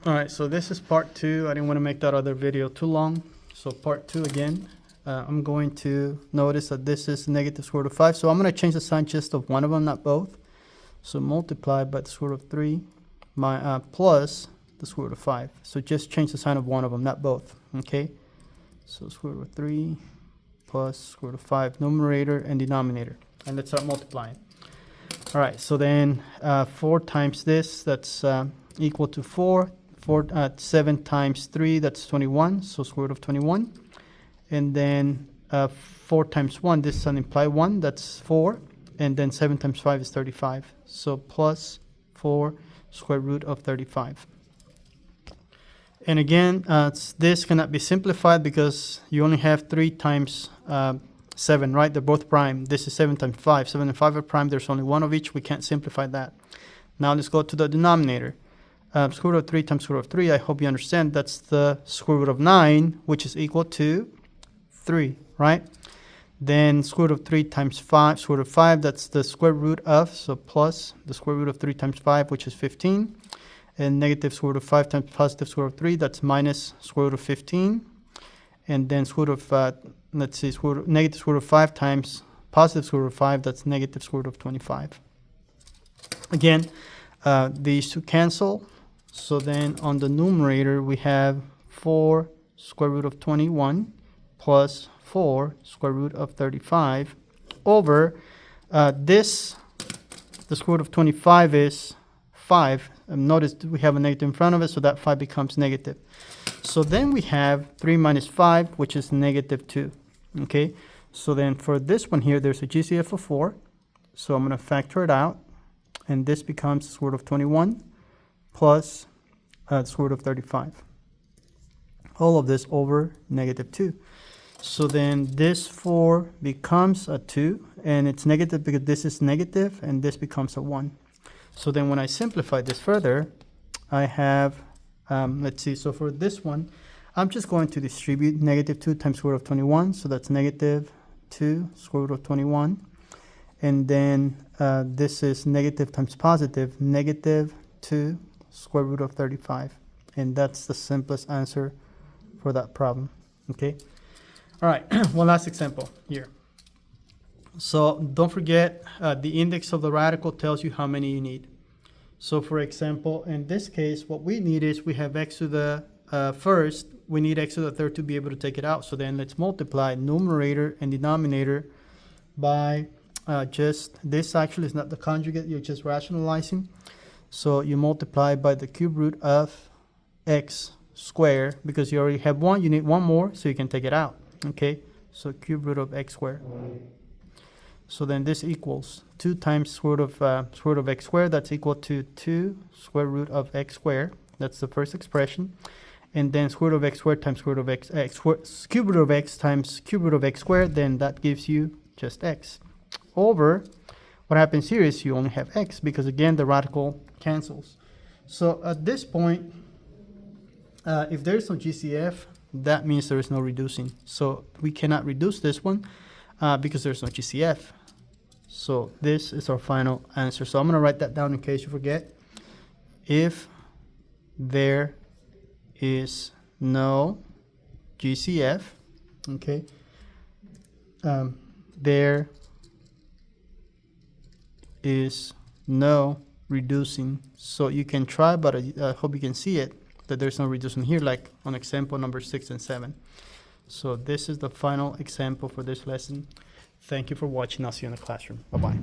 All right, so this is part 2. I didn't want to make that other video too long. So part 2 again. I'm going to notice that this is negative square root of 5. So I'm going to change the sign just of one of them, not both. So multiply by the square root of 3 plus the square root of 5. So just change the sign of one of them, not both. Okay? So square root of 3 plus square root of 5, numerator and denominator. And let's start multiplying. All right, so then 4 times this, that's equal to 4. 7 times 3, that's 21, so square root of 21. And then 4 times 1, this is an implied 1, that's 4. And then 7 times 5 is 35. So plus 4 square root of 35. And again, this cannot be simplified because you only have 3 times 7, right? They're both prime. This is 7 times 5. 7 and 5 are prime. There's only one of each. We can't simplify that. Now let's go to the denominator. Square root of 3 times square root of 3, I hope you understand, that's the square root of 9, which is equal to 3, right? Then square root of 3 times 5, square root of 5, that's the square root of, so plus the square root of 3 times 5, which is 15. And negative square root of 5 times positive square root of 3, that's minus square root of 15. And then square root of, let's see, negative square root of 5 times positive square root of 5, that's negative square root of 25. Again, these two cancel. So then on the numerator, we have 4 square root of 21 plus 4 square root of 35 over this, the square root of 25 is 5. Notice we have a negative in front of it, so that 5 becomes negative. So then we have 3 minus 5, which is negative 2. Okay, so then for this one here, there's a GCF of 4. So I'm going to factor it out, and this becomes the square root of 21 plus the square root of 35. All of this over negative 2. So then this 4 becomes a 2, and it's negative because this is negative, and this becomes a 1. So then when I simplify this further, I have, let's see, so for this one, I'm just going to distribute negative 2 times square root of 21. So that's negative 2 square root of 21. And then this is negative times positive, negative 2 square root of 35. And that's the simplest answer for that problem. Okay. All right. One last example here. So don't forget the index of the radical tells you how many you need. So for example, in this case, what we need is we have x to the first. We need x to the third to be able to take it out. So then let's multiply numerator and denominator by just this. Actually is not the conjugate. You're just rationalizing. So you multiply by the cube root of x squared, because you already have 1, you need 1 more, so you can take it out. Okay, so cube root of x squared. So then this equals 2 times square root of x squared, that's equal to 2 square root of x squared. That's the first expression. And then square root of x squared times square root of x cube root of x times cube root of x squared, then that gives you just x. Over, what happens here is you only have x, because again, the radical cancels. So at this point, if there's no GCF, that means there is no reducing. So we cannot reduce this one because there's no GCF. So this is our final answer. So I'm going to write that down in case you forget. If there is no GCF, okay, there is no reducing. So you can try, but I hope you can see it, that there's no reducing here, like on example number 6 and 7. So this is the final example for this lesson. Thank you for watching. I'll see you in the classroom. Bye-bye.